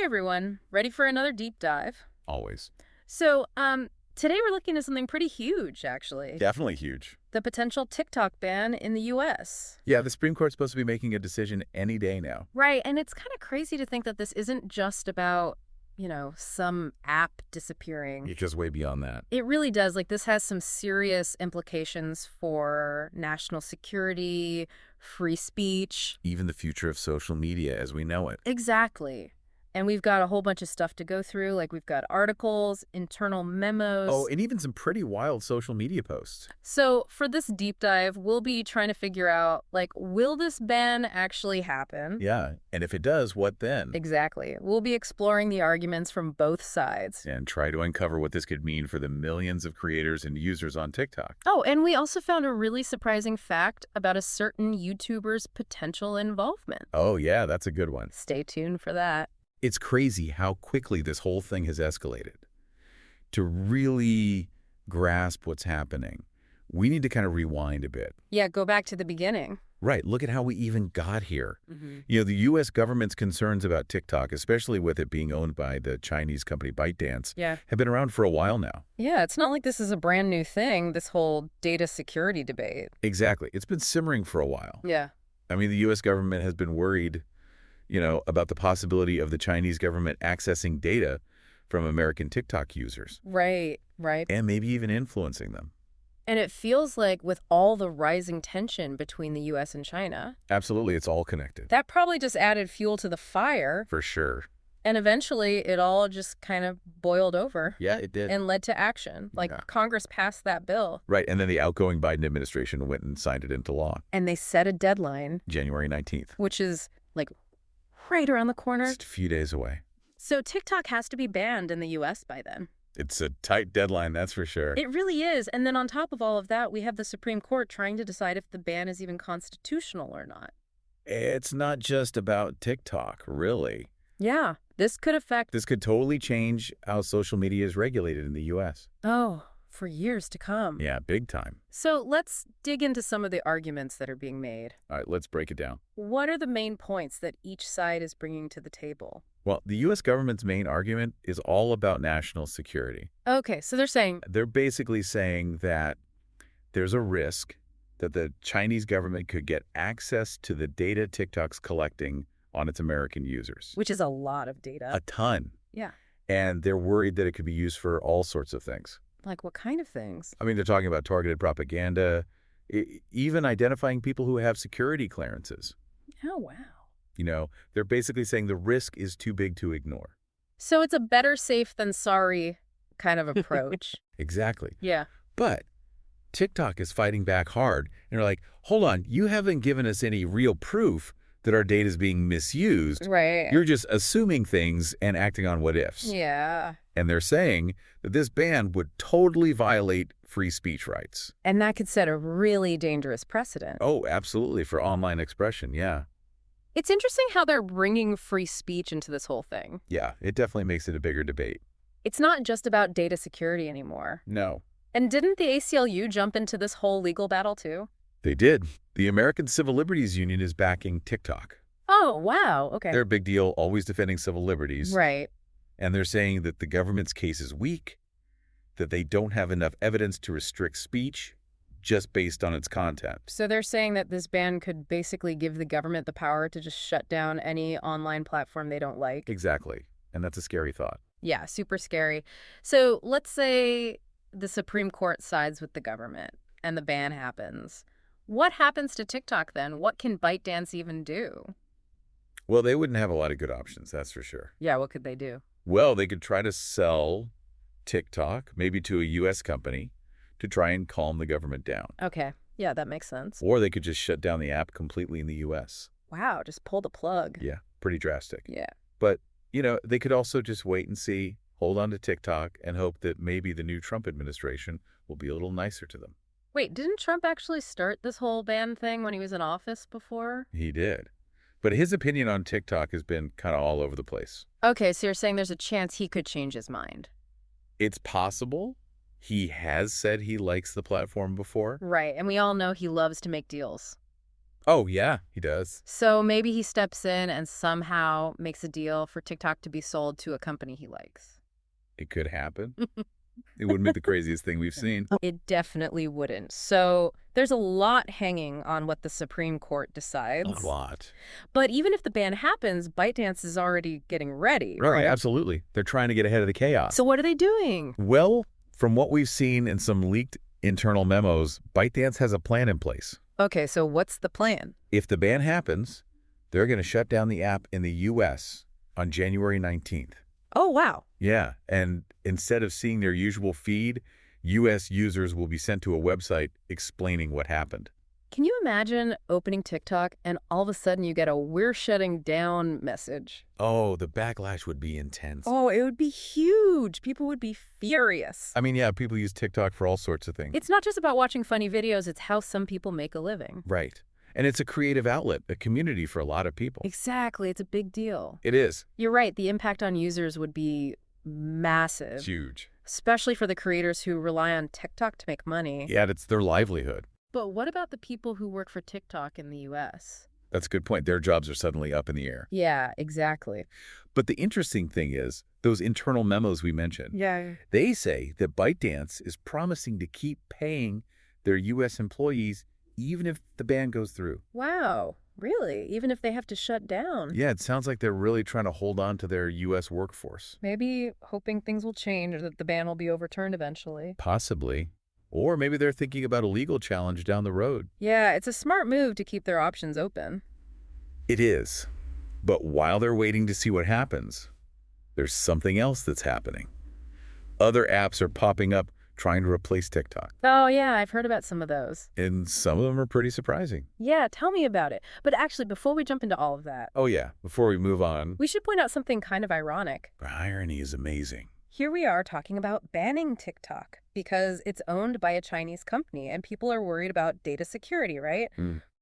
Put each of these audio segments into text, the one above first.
everyone. Ready for another deep dive? Always. So, today we're looking at something pretty huge, actually. Definitely huge. The potential TikTok ban in the U.S. Yeah, the Supreme Court's supposed to be making a decision any day now. Right, and it's kind of crazy to think that this isn't just about, some app disappearing. It goes way beyond that. It really does. Like, this has some serious implications for national security, free speech. Even the future of social media as we know it. Exactly. And we've got a whole bunch of stuff to go through. Like, we've got articles, internal memos. Oh, and even some pretty wild social media posts. So for this deep dive, we'll be trying to figure out, will this ban actually happen? Yeah, and if it does, what then? Exactly. We'll be exploring the arguments from both sides. And try to uncover what this could mean for the millions of creators and users on TikTok. Oh, and we also found a really surprising fact about a certain YouTuber's potential involvement. Oh, yeah, that's a good one. Stay tuned for that. It's crazy how quickly this whole thing has escalated. To really grasp what's happening, we need to kind of rewind a bit. Yeah, go back to the beginning. Right. Look at how we even got here. Mm-hmm. The U.S. government's concerns about TikTok, especially with it being owned by the Chinese company ByteDance, have been around for a while now. Yeah, it's not like this is a brand new thing, this whole data security debate. Exactly. It's been simmering for a while. Yeah. I mean, the U.S. government has been worried, about the possibility of the Chinese government accessing data from American TikTok users. Right. And maybe even influencing them. And it feels like with all the rising tension between the U.S. and China. Absolutely, it's all connected. That probably just added fuel to the fire. For sure. And eventually it all just kind of boiled over. Yeah, it did. And led to action. Congress passed that bill. Right, and then the outgoing Biden administration went and signed it into law. And they set a deadline. January 19th. Which is, right around the corner. Just a few days away. So TikTok has to be banned in the U.S. by then. It's a tight deadline, that's for sure. It really is. And then on top of all of that, we have the Supreme Court trying to decide if the ban is even constitutional or not. It's not just about TikTok, really. Yeah, this could totally change how social media is regulated in the U.S. Oh, for years to come. Yeah, big time. So let's dig into some of the arguments that are being made. All right, let's break it down. What are the main points that each side is bringing to the table? Well, the U.S. government's main argument is all about national security. Okay, so they're basically saying that there's a risk that the Chinese government could get access to the data TikTok's collecting on its American users. Which is a lot of data. A ton. Yeah. And they're worried that it could be used for all sorts of things. Like what kind of things? I mean, they're talking about targeted propaganda, even identifying people who have security clearances. Oh, wow. They're basically saying the risk is too big to ignore. So it's a better safe than sorry kind of approach. Exactly. Yeah. But TikTok is fighting back hard. And they're like, hold on, you haven't given us any real proof that our data is being misused. Right. You're just assuming things and acting on what ifs. Yeah. And they're saying that this ban would totally violate free speech rights. And that could set a really dangerous precedent. Oh, absolutely, for online expression, yeah. It's interesting how they're bringing free speech into this whole thing. Yeah, it definitely makes it a bigger debate. It's not just about data security anymore. No. And didn't the ACLU jump into this whole legal battle too? They did. The American Civil Liberties Union is backing TikTok. Oh, wow. Okay. They're a big deal, always defending civil liberties. Right. And they're saying that the government's case is weak, that they don't have enough evidence to restrict speech just based on its content. So they're saying that this ban could basically give the government the power to just shut down any online platform they don't like. Exactly. And that's a scary thought. Yeah, super scary. So let's say the Supreme Court sides with the government and the ban happens. What happens to TikTok then? What can ByteDance even do? Well, they wouldn't have a lot of good options, that's for sure. Yeah, what could they do? Well, they could try to sell TikTok, maybe to a U.S. company, to try and calm the government down. Okay. Yeah, that makes sense. Or they could just shut down the app completely in the U.S. Wow, just pull the plug. Yeah, pretty drastic. Yeah. But, they could also just wait and see, hold on to TikTok, and hope that maybe the new Trump administration will be a little nicer to them. Wait, didn't Trump actually start this whole ban thing when he was in office before? He did. But his opinion on TikTok has been kind of all over the place. Okay, so you're saying there's a chance he could change his mind. It's possible. He has said he likes the platform before. Right, and we all know he loves to make deals. Oh, yeah, he does. So maybe he steps in and somehow makes a deal for TikTok to be sold to a company he likes. It could happen. It wouldn't be the craziest thing we've seen. It definitely wouldn't. So there's a lot hanging on what the Supreme Court decides. A lot. But even if the ban happens, ByteDance is already getting ready, Right, right? absolutely. They're trying to get ahead of the chaos. So what are they doing? Well, from what we've seen in some leaked internal memos, ByteDance has a plan in place. Okay, so what's the plan? If the ban happens, they're going to shut down the app in the U.S. on January 19th. Oh, wow. Yeah, and instead of seeing their usual feed, U.S. users will be sent to a website explaining what happened. Can you imagine opening TikTok and all of a sudden you get a "we're shutting down" message? Oh, the backlash would be intense. Oh, it would be huge. People would be furious. I mean, yeah, people use TikTok for all sorts of things. It's not just about watching funny videos, it's how some people make a living. Right. And it's a creative outlet, a community for a lot of people. Exactly, it's a big deal. It is. You're right, the impact on users would be massive. It's huge. Especially for the creators who rely on TikTok to make money. Yeah, it's their livelihood. But what about the people who work for TikTok in the U.S.? That's a good point. Their jobs are suddenly up in the air. Yeah, exactly. But the interesting thing is, those internal memos we mentioned, Yeah. they say that ByteDance is promising to keep paying their U.S. employees even if the ban goes through. Wow, really? Even if they have to shut down? Yeah, it sounds like they're really trying to hold on to their U.S. workforce. Maybe hoping things will change or that the ban will be overturned eventually. Possibly. Or maybe they're thinking about a legal challenge down the road. Yeah, it's a smart move to keep their options open. It is. But while they're waiting to see what happens, there's something else that's happening. Other apps are popping up trying to replace TikTok. Oh, yeah, I've heard about some of those. And some of them are pretty surprising. Yeah, tell me about it. But actually, before we jump into all of that, Oh yeah, before we move on, we should point out something kind of ironic. the irony is amazing. Here we are talking about banning TikTok because it's owned by a Chinese company and people are worried about data security, right?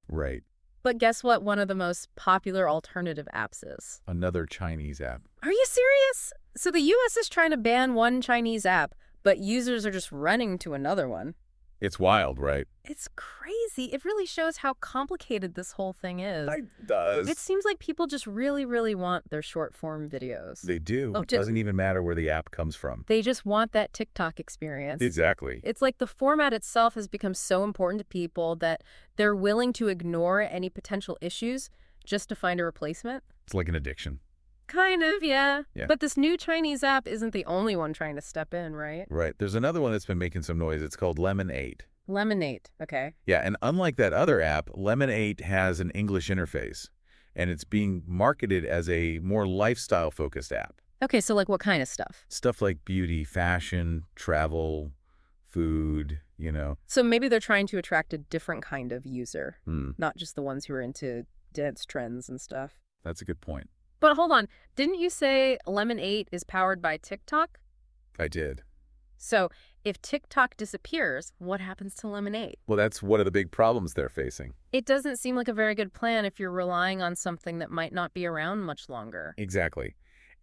Right. But guess what one of the most popular alternative apps is? Another Chinese app. Are you serious? So the US is trying to ban one Chinese app, but users are just running to another one. It's wild, right? It's crazy. It really shows how complicated this whole thing is. It does. It seems like people just really, really want their short-form videos. They do. Oh, It doesn't even matter where the app comes from. They just want that TikTok experience. Exactly. It's like the format itself has become so important to people that they're willing to ignore any potential issues just to find a replacement. It's like an addiction. Kind of, yeah. Yeah. But this new Chinese app isn't the only one trying to step in, right? Right. There's another one that's been making some noise. It's called Lemonade. Lemonade, okay. Yeah, and unlike that other app, Lemonade has an English interface, and it's being marketed as a more lifestyle-focused app. Okay, so like what kind of stuff? Stuff like beauty, fashion, travel, food, So maybe they're trying to attract a different kind of user, Hmm, not just the ones who are into dance trends and stuff. that's a good point. But hold on, didn't you say Lemon 8 is powered by TikTok? I did. So if TikTok disappears, what happens to Lemon 8? Well, that's one of the big problems they're facing. It doesn't seem like a very good plan if you're relying on something that might not be around much longer. Exactly.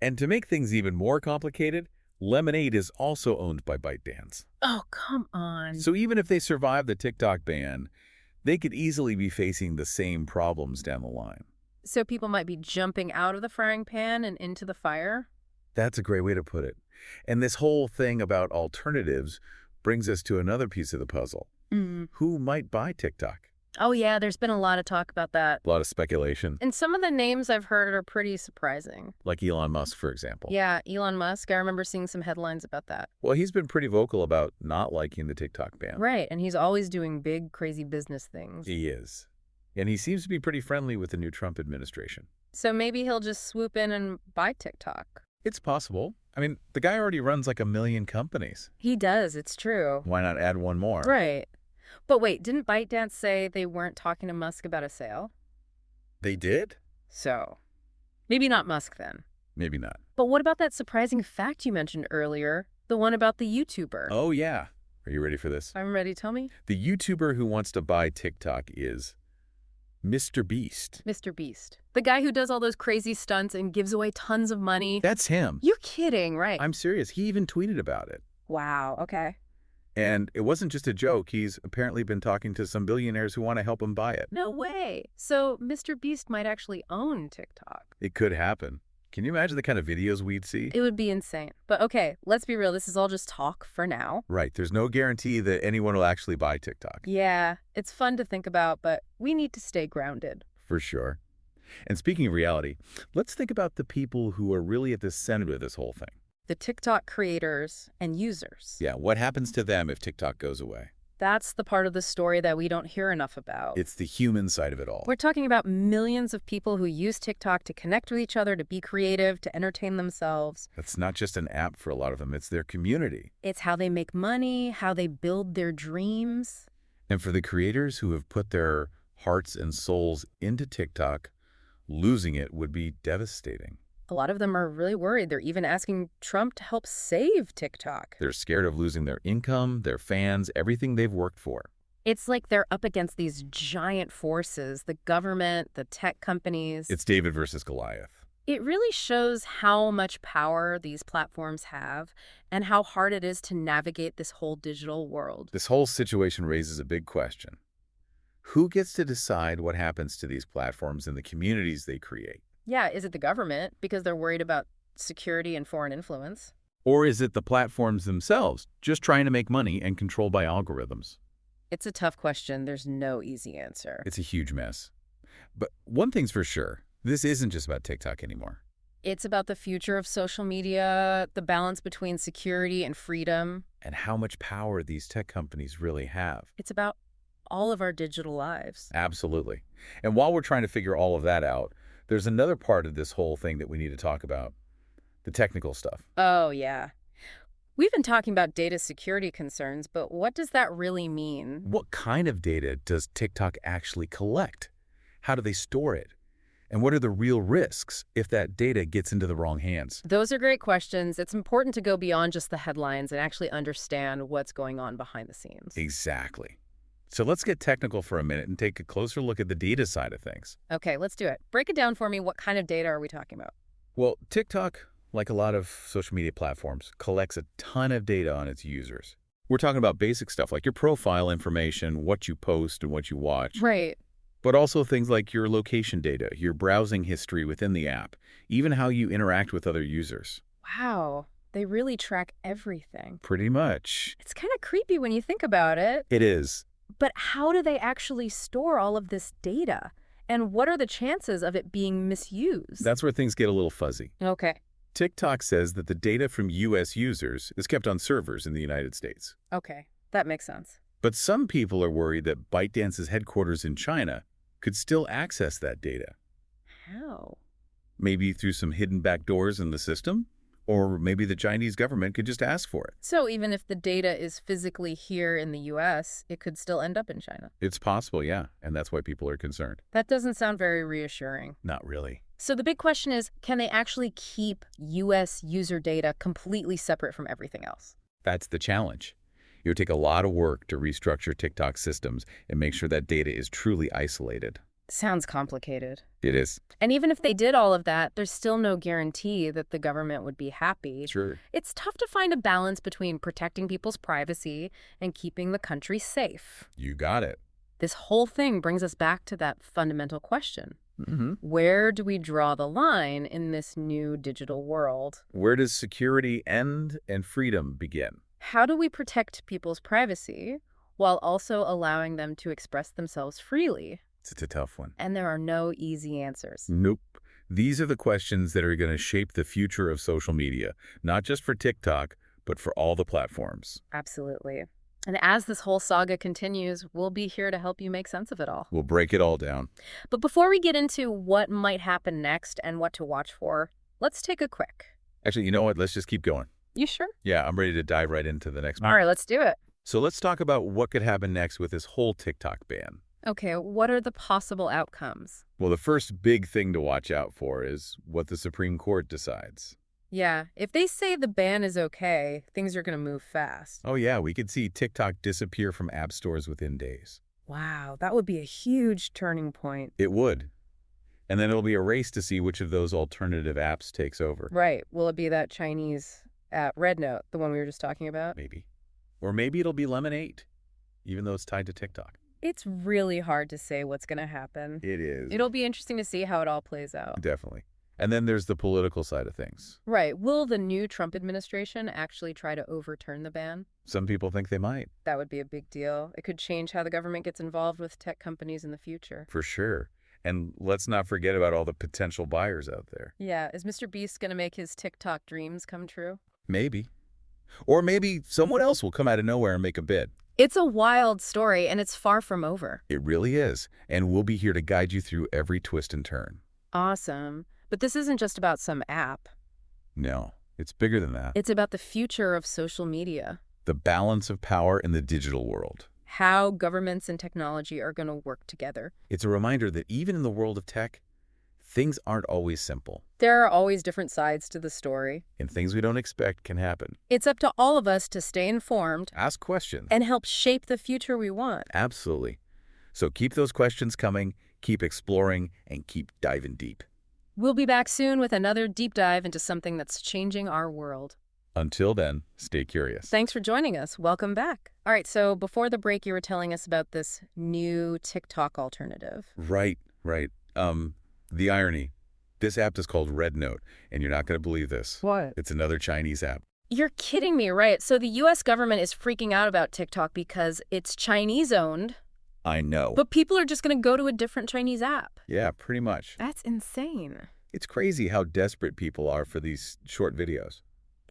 And to make things even more complicated, Lemonade is also owned by ByteDance. Oh, come on. So even if they survive the TikTok ban, they could easily be facing the same problems down the line. So people might be jumping out of the frying pan and into the fire? That's a great way to put it. And this whole thing about alternatives brings us to another piece of the puzzle. Who might buy TikTok? Oh, yeah, there's been a lot of talk about that. A lot of speculation. And some of the names I've heard are pretty surprising. Like Elon Musk, for example. Yeah, Elon Musk. I remember seeing some headlines about that. Well, he's been pretty vocal about not liking the TikTok ban. Right, and he's always doing big, crazy business things. He is. And he seems to be pretty friendly with the new Trump administration. So maybe he'll just swoop in and buy TikTok. It's possible. I mean, the guy already runs like 1 million companies. He does, it's true. Why not add one more? Right. But wait, didn't ByteDance say they weren't talking to Musk about a sale? They did? So, maybe not Musk then. Maybe not. But what about that surprising fact you mentioned earlier? The one about the YouTuber? Oh, yeah. Are you ready for this? I'm ready, tell me. The YouTuber who wants to buy TikTok is Mr. Beast. Mr. Beast. The guy who does all those crazy stunts and gives away tons of money. That's him. You're kidding, right? I'm serious. He even tweeted about it. Wow, okay. And it wasn't just a joke. He's apparently been talking to some billionaires who want to help him buy it. No way. So Mr. Beast might actually own TikTok. It could happen. Can you imagine the kind of videos we'd see? It would be insane. But okay, let's be real. This is all just talk for now. Right. There's no guarantee that anyone will actually buy TikTok. Yeah, it's fun to think about, but we need to stay grounded. For sure. And speaking of reality, let's think about the people who are really at the center of this whole thing. The TikTok creators and users. Yeah, what happens to them if TikTok goes away? That's the part of the story that we don't hear enough about. It's the human side of it all. We're talking about millions of people who use TikTok to connect with each other, to be creative, to entertain themselves. It's not just an app for a lot of them, it's their community. It's how they make money, how they build their dreams. And for the creators who have put their hearts and souls into TikTok, losing it would be devastating. A lot of them are really worried. They're even asking Trump to help save TikTok. They're scared of losing their income, their fans, everything they've worked for. It's like they're up against these giant forces, the government, the tech companies. It's David versus Goliath. It really shows how much power these platforms have and how hard it is to navigate this whole digital world. This whole situation raises a big question. Who gets to decide what happens to these platforms and the communities they create? Yeah, is it the government because they're worried about security and foreign influence? Or is it the platforms themselves, just trying to make money and controlled by algorithms? It's a tough question. There's no easy answer. It's a huge mess. But one thing's for sure, this isn't just about TikTok anymore. It's about the future of social media, the balance between security and freedom. And how much power these tech companies really have. It's about all of our digital lives. Absolutely. And while we're trying to figure all of that out, there's another part of this whole thing that we need to talk about, the technical stuff. Oh, yeah. We've been talking about data security concerns, but what does that really mean? What kind of data does TikTok actually collect? How do they store it? And what are the real risks if that data gets into the wrong hands? Those are great questions. It's important to go beyond just the headlines and actually understand what's going on behind the scenes. Exactly. So let's get technical for a minute and take a closer look at the data side of things. Okay, let's do it. Break it down for me. What kind of data are we talking about? Well, TikTok, like a lot of social media platforms, collects a ton of data on its users. We're talking about basic stuff like your profile information, what you post and what you watch. Right. But also things like your location data, your browsing history within the app, even how you interact with other users. Wow. They really track everything. Pretty much. It's kind of creepy when you think about it. It is. But how do they actually store all of this data? And what are the chances of it being misused? That's where things get a little fuzzy. Okay. TikTok says that the data from U.S. users is kept on servers in the United States. Okay. That makes sense. But some people are worried that ByteDance's headquarters in China could still access that data. How? Maybe through some hidden backdoors in the system? Or maybe the Chinese government could just ask for it. So even if the data is physically here in the U.S., it could still end up in China. It's possible, yeah, and that's why people are concerned. That doesn't sound very reassuring. Not really. So the big question is, can they actually keep U.S. user data completely separate from everything else? That's the challenge. It would take a lot of work to restructure TikTok systems and make sure that data is truly isolated. Sounds complicated. It is. And even if they did all of that, there's still no guarantee that the government would be happy. Sure. It's tough to find a balance between protecting people's privacy and keeping the country safe. You got it. This whole thing brings us back to that fundamental question. Mm-hmm. Where do we draw the line in this new digital world? Where does security end and freedom begin? How do we protect people's privacy while also allowing them to express themselves freely? It's a tough one. And there are no easy answers. Nope. These are the questions that are going to shape the future of social media, not just for TikTok, but for all the platforms. Absolutely. And as this whole saga continues, we'll be here to help you make sense of it all. We'll break it all down. But before we get into what might happen next and what to watch for, let's take a quick. Actually, you know what? Let's just keep going. You sure? Yeah, I'm ready to dive right into the next one. All right, let's do it. So let's talk about what could happen next with this whole TikTok ban. Okay, what are the possible outcomes? Well, the first big thing to watch out for is what the Supreme Court decides. Yeah, if they say the ban is okay, things are going to move fast. Oh yeah, we could see TikTok disappear from app stores within days. Wow, that would be a huge turning point. It would. And then it'll be a race to see which of those alternative apps takes over. Right. Will it be that Chinese app, Red Note, the one we were just talking about? Maybe. Or maybe it'll be Lemonade, even though it's tied to TikTok. It's really hard to say what's going to happen. It is. It'll be interesting to see how it all plays out. Definitely. And then there's the political side of things. Right. Will the new Trump administration actually try to overturn the ban? Some people think they might. That would be a big deal. It could change how the government gets involved with tech companies in the future. For sure. And let's not forget about all the potential buyers out there. Yeah. Is Mr. Beast going to make his TikTok dreams come true? Maybe. Or maybe someone else will come out of nowhere and make a bid. It's a wild story, and it's far from over. It really is. And we'll be here to guide you through every twist and turn. Awesome. But this isn't just about some app. No, it's bigger than that. It's about the future of social media. The balance of power in the digital world. How governments and technology are going to work together. It's a reminder that even in the world of tech, things aren't always simple. There are always different sides to the story. And things we don't expect can happen. It's up to all of us to stay informed Ask questions. and help shape the future we want. Absolutely. So keep those questions coming, keep exploring, and keep diving deep. We'll be back soon with another deep dive into something that's changing our world. Until then, stay curious. Thanks for joining us. Welcome back. All right, so before the break, you were telling us about this new TikTok alternative. Right. The irony. This app is called Red Note, and you're not going to believe this. What? It's another Chinese app. You're kidding me, right? So the U.S. government is freaking out about TikTok because it's Chinese-owned, I know. but people are just going to go to a different Chinese app. Yeah, pretty much. That's insane. It's crazy how desperate people are for these short videos.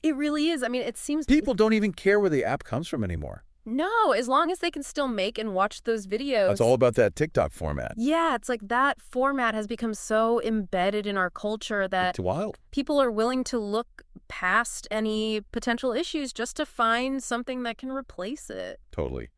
It really is. I mean, it seems... People don't even care where the app comes from anymore. No, as long as they can still make and watch those videos. It's all about that TikTok format. Yeah, it's like that format has become so embedded in our culture that It's wild. people are willing to look past any potential issues just to find something that can replace it. Totally.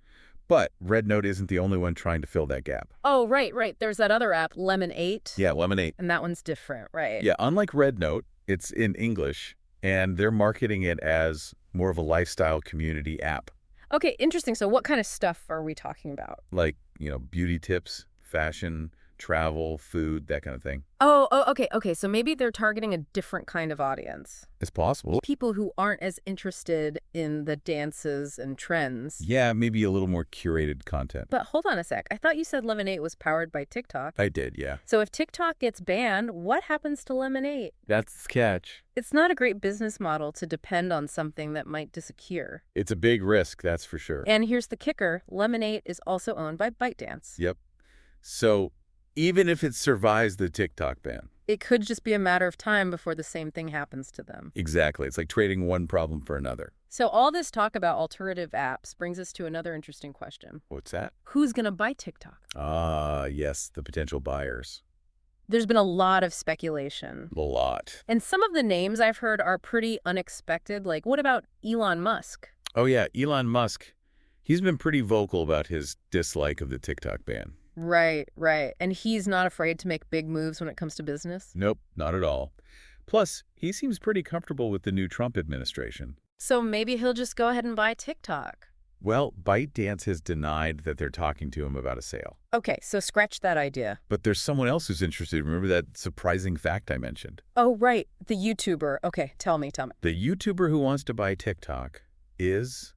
But Red Note isn't the only one trying to fill that gap. Oh, right. There's that other app, Lemon8. Yeah, Lemonade. And that one's different, right? Yeah, unlike Red Note, it's in English, and they're marketing it as more of a lifestyle community app. Okay, interesting. So what kind of stuff are we talking about? Like, beauty tips, fashion, travel, food, that kind of thing. Oh, okay. So maybe they're targeting a different kind of audience. It's possible. People who aren't as interested in the dances and trends. Yeah, maybe a little more curated content. But hold on a sec. I thought you said Lemon8 was powered by TikTok. I did, yeah. So if TikTok gets banned, what happens to Lemon8? That's the catch. It's not a great business model to depend on something that might disappear. It's a big risk, that's for sure. And here's the kicker. Lemon8 is also owned by ByteDance. Yep. So even if it survives the TikTok ban. It could just be a matter of time before the same thing happens to them. Exactly. It's like trading one problem for another. So all this talk about alternative apps brings us to another interesting question. What's that? Who's going to buy TikTok? Yes, the potential buyers. There's been a lot of speculation. A lot. And some of the names I've heard are pretty unexpected. Like, what about Elon Musk? Oh, yeah, Elon Musk. He's been pretty vocal about his dislike of the TikTok ban. Right. And he's not afraid to make big moves when it comes to business? Nope, not at all. Plus, he seems pretty comfortable with the new Trump administration. So maybe he'll just go ahead and buy TikTok. Well, ByteDance has denied that they're talking to him about a sale. Okay, so scratch that idea. But there's someone else who's interested. Remember that surprising fact I mentioned? Oh, right. The YouTuber. Okay, tell me. The YouTuber who wants to buy TikTok is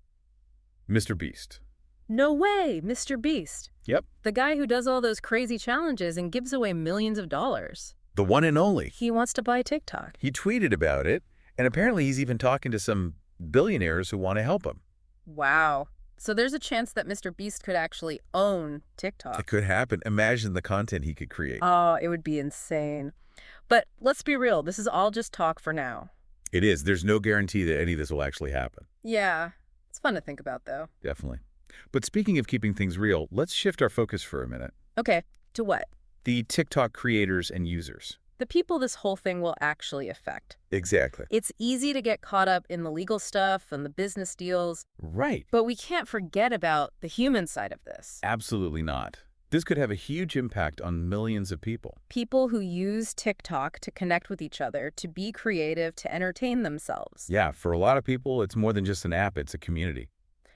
Mr. Beast. No way, Mr. Beast. Yep. The guy who does all those crazy challenges and gives away millions of dollars. The one and only. He wants to buy TikTok. He tweeted about it, and apparently he's even talking to some billionaires who want to help him. Wow. So there's a chance that Mr. Beast could actually own TikTok. It could happen. Imagine the content he could create. Oh, it would be insane. But let's be real. This is all just talk for now. It is. There's no guarantee that any of this will actually happen. Yeah. It's fun to think about, though. Definitely. But speaking of keeping things real, let's shift our focus for a minute. Okay. To what? The TikTok creators and users. The people this whole thing will actually affect. Exactly. It's easy to get caught up in the legal stuff and the business deals. Right. But we can't forget about the human side of this. Absolutely not. This could have a huge impact on millions of people. People who use TikTok to connect with each other, to be creative, to entertain themselves. Yeah, for a lot of people, it's more than just an app, it's a community.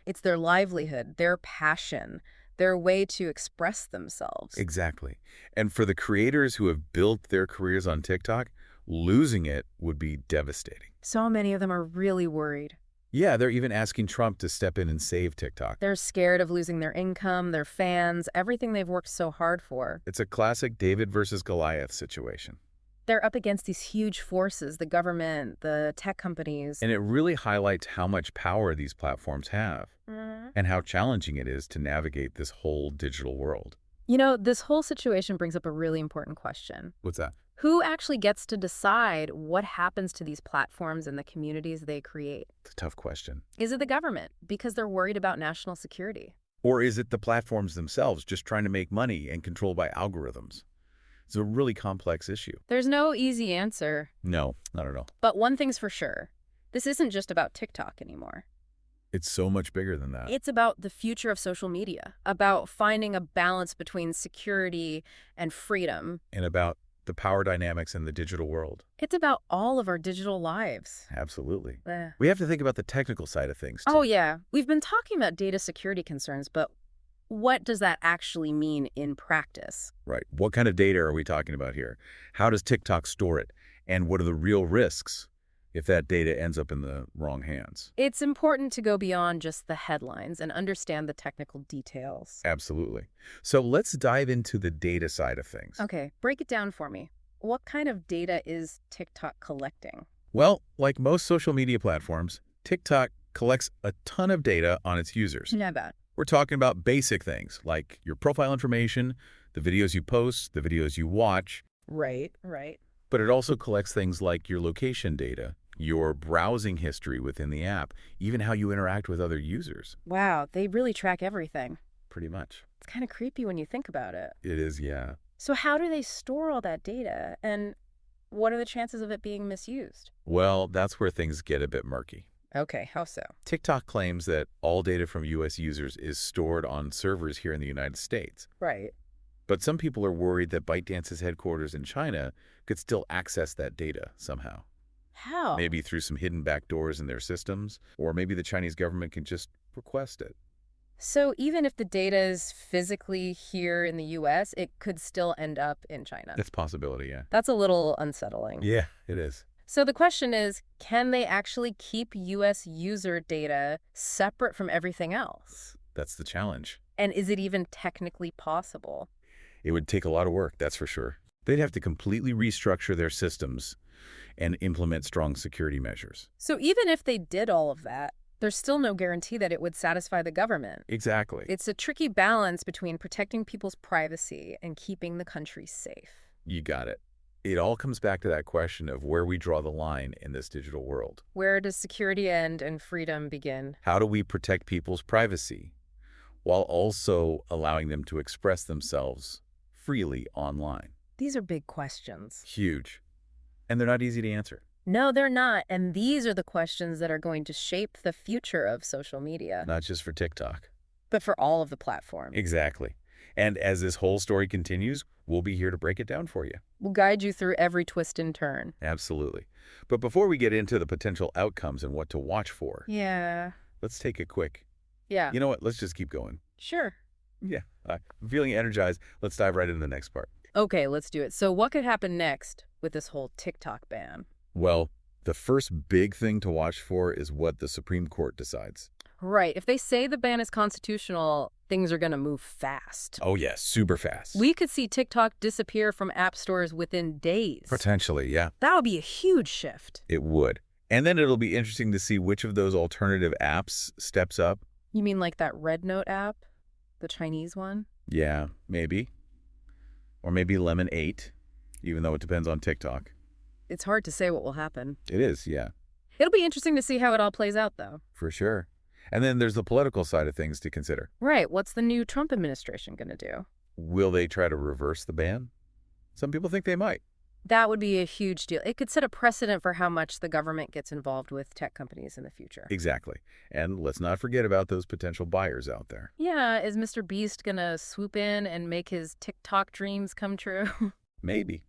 It's their livelihood, their passion, their way to express themselves. Exactly. And for the creators who have built their careers on TikTok, losing it would be devastating. So many of them are really worried. Yeah, they're even asking Trump to step in and save TikTok. They're scared of losing their income, their fans, everything they've worked so hard for. It's a classic David versus Goliath situation. They're up against these huge forces, the government, the tech companies. And it really highlights how much power these platforms have Mhm. and how challenging it is to navigate this whole digital world. You know, this whole situation brings up a really important question. What's that? Who actually gets to decide what happens to these platforms and the communities they create? It's a tough question. Is it the government because they're worried about national security? Or is it the platforms themselves just trying to make money and controlled by algorithms? It's a really complex issue. There's no easy answer. No, not at all. But one thing's for sure. This isn't just about TikTok anymore. It's so much bigger than that. It's about the future of social media, about finding a balance between security and freedom. And about the power dynamics in the digital world. It's about all of our digital lives. Absolutely. Eh. We have to think about the technical side of things, too. Oh, yeah. We've been talking about data security concerns, but what does that actually mean in practice? Right. What kind of data are we talking about here? How does TikTok store it? And what are the real risks if that data ends up in the wrong hands? It's important to go beyond just the headlines and understand the technical details. Absolutely. So let's dive into the data side of things. Okay, break it down for me. What kind of data is TikTok collecting? Well, like most social media platforms, TikTok collects a ton of data on its users. Not bad. We're talking about basic things like your profile information, the videos you post, the videos you watch, Right. but it also collects things like your location data, your browsing history within the app, even how you interact with other users. Wow, they really track everything. Pretty much. It's kind of creepy when you think about it. It is, yeah. So how do they store all that data, and what are the chances of it being misused? Well, that's where things get a bit murky. Okay, how so? TikTok claims that all data from U.S. users is stored on servers here in the United States. Right. But some people are worried that ByteDance's headquarters in China could still access that data somehow. How? Maybe through some hidden backdoors in their systems, or maybe the Chinese government can just request it. So even if the data is physically here in the U.S., it could still end up in China. That's a possibility, yeah. That's a little unsettling. Yeah, it is. So the question is, can they actually keep U.S. user data separate from everything else? That's the challenge. And is it even technically possible? It would take a lot of work, that's for sure. They'd have to completely restructure their systems and implement strong security measures. So even if they did all of that, there's still no guarantee that it would satisfy the government. Exactly. It's a tricky balance between protecting people's privacy and keeping the country safe. You got it. It all comes back to that question of where we draw the line in this digital world. Where does security end and freedom begin? How do we protect people's privacy while also allowing them to express themselves freely online? These are big questions. Huge. And they're not easy to answer. No, they're not. And these are the questions that are going to shape the future of social media, Not just for TikTok. but for all of the platforms. Exactly. And as this whole story continues, we'll be here to break it down for you. We'll guide you through every twist and turn. Absolutely. But before we get into the potential outcomes and what to watch for, Yeah. let's take a quick, Yeah. you know what, let's just keep going. Sure. Yeah, I'm feeling energized. Let's dive right into the next part. Okay, let's do it. So what could happen next with this whole TikTok ban? Well, the first big thing to watch for is what the Supreme Court decides. Right. If they say the ban is constitutional, things are going to move fast. Oh, yes, super fast. We could see TikTok disappear from app stores within days. Potentially, yeah, That would be a huge shift. it would. And then it'll be interesting to see which of those alternative apps steps up. You mean like that Red Note app? The Chinese one? Yeah, maybe. Or maybe Lemon 8, even though it depends on TikTok. It's hard to say what will happen. It is, yeah, It'll be interesting to see how it all plays out, though. for sure. And then there's the political side of things to consider. Right. What's the new Trump administration going to do? Will they try to reverse the ban? Some people think they might. That would be a huge deal. It could set a precedent for how much the government gets involved with tech companies in the future. Exactly. And let's not forget about those potential buyers out there. Yeah, is Mr. Beast going to swoop in and make his TikTok dreams come true? Maybe.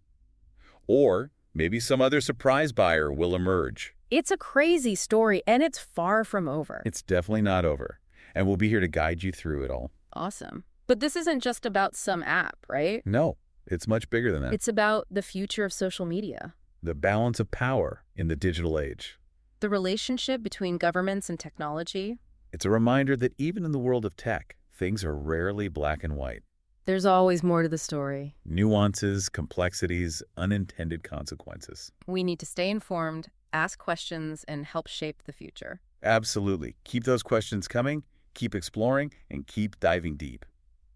Or maybe some other surprise buyer will emerge. It's a crazy story, and it's far from over. It's definitely not over. And we'll be here to guide you through it all. Awesome. But this isn't just about some app, right? No, it's much bigger than that. It's about the future of social media. The balance of power in the digital age. The relationship between governments and technology. It's a reminder that even in the world of tech, things are rarely black and white. There's always more to the story. Nuances, complexities, unintended consequences. We need to stay informed, ask questions, and help shape the future. Absolutely. Keep those questions coming, keep exploring, and keep diving deep.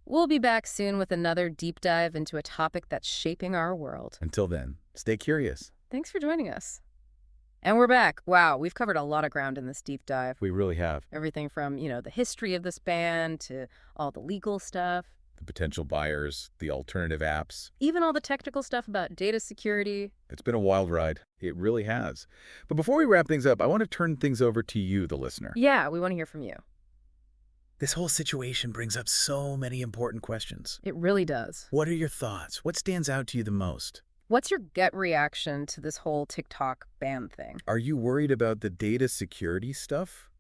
We'll be back soon with another deep dive into a topic that's shaping our world. Until then, stay curious. Thanks for joining us. And we're back. Wow, we've covered a lot of ground in this deep dive. We really have. Everything from, the history of this ban to all the legal stuff. The potential buyers, the alternative apps. Even all the technical stuff about data security. It's been a wild ride. It really has. But before we wrap things up, I want to turn things over to you, the listener. Yeah, we want to hear from you. This whole situation brings up so many important questions. It really does. What are your thoughts? What stands out to you the most? What's your gut reaction to this whole TikTok ban thing? Are you worried about the data security stuff?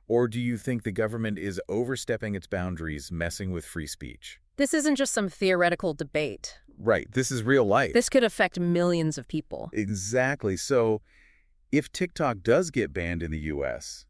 Or do you think the government is overstepping its boundaries, messing with free speech? This isn't just some theoretical debate. Right, this is real life. This could affect millions of people. Exactly. So, if TikTok does get banned in the U.S.,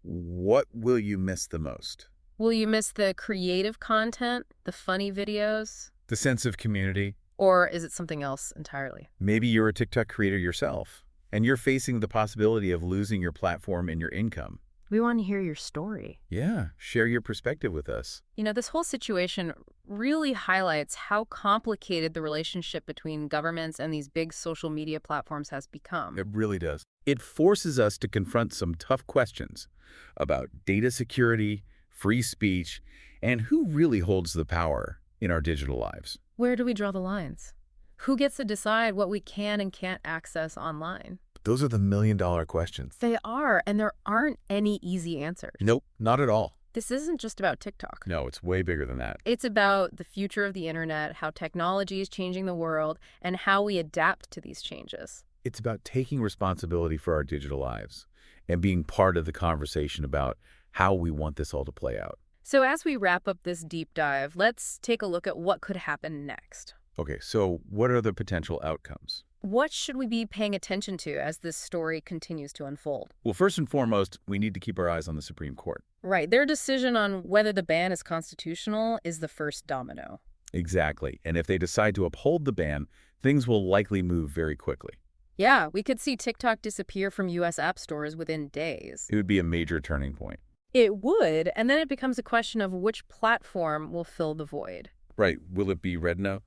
what will you miss the most? Will you miss the creative content, the funny videos? The sense of community? Or is it something else entirely? Maybe you're a TikTok creator yourself, and you're facing the possibility of losing your platform and your income. We want to hear your story. Yeah, share your perspective with us. This whole situation really highlights how complicated the relationship between governments and these big social media platforms has become. It really does. It forces us to confront some tough questions about data security, free speech, and who really holds the power in our digital lives. Where do we draw the lines? Who gets to decide what we can and can't access online? Those are the million-dollar questions. They are, and there aren't any easy answers. Nope, not at all. This isn't just about TikTok. No, it's way bigger than that. It's about the future of the internet, how technology is changing the world, and how we adapt to these changes. It's about taking responsibility for our digital lives and being part of the conversation about how we want this all to play out. So as we wrap up this deep dive, let's take a look at what could happen next. Okay, so what are the potential outcomes? What should we be paying attention to as this story continues to unfold? Well, first and foremost, we need to keep our eyes on the Supreme Court. Right. Their decision on whether the ban is constitutional is the first domino. Exactly. And if they decide to uphold the ban, things will likely move very quickly. Yeah, we could see TikTok disappear from U.S. app stores within days. It would be a major turning point. It would, and then it becomes a question of which platform will fill the void. Right. Will it be Rednote?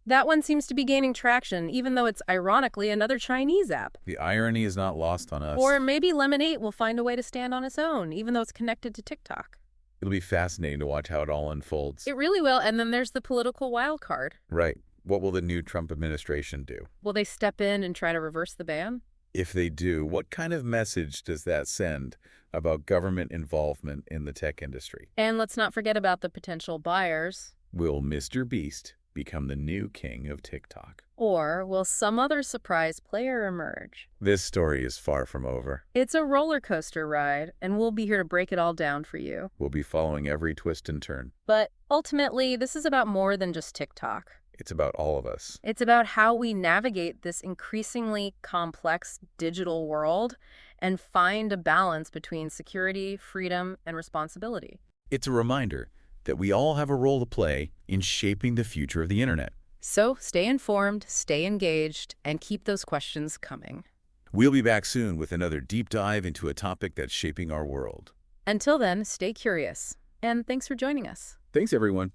That one seems to be gaining traction, even though it's ironically another Chinese app. The irony is not lost on us. Or maybe Lemon8 will find a way to stand on its own, even though it's connected to TikTok. It'll be fascinating to watch how it all unfolds. It really will, and then there's the political wild card. Right. What will the new Trump administration do? Will they step in and try to reverse the ban? If they do, what kind of message does that send about government involvement in the tech industry? And let's not forget about the potential buyers. Will Mr. Beast become the new king of TikTok? Or will some other surprise player emerge? This story is far from over. It's a roller coaster ride, and we'll be here to break it all down for you. We'll be following every twist and turn. But ultimately, this is about more than just TikTok. It's about all of us. It's about how we navigate this increasingly complex digital world and find a balance between security, freedom, and responsibility. It's a reminder that we all have a role to play in shaping the future of the internet. So stay informed, stay engaged, and keep those questions coming. We'll be back soon with another deep dive into a topic that's shaping our world. Until then, stay curious, and thanks for joining us. Thanks, everyone.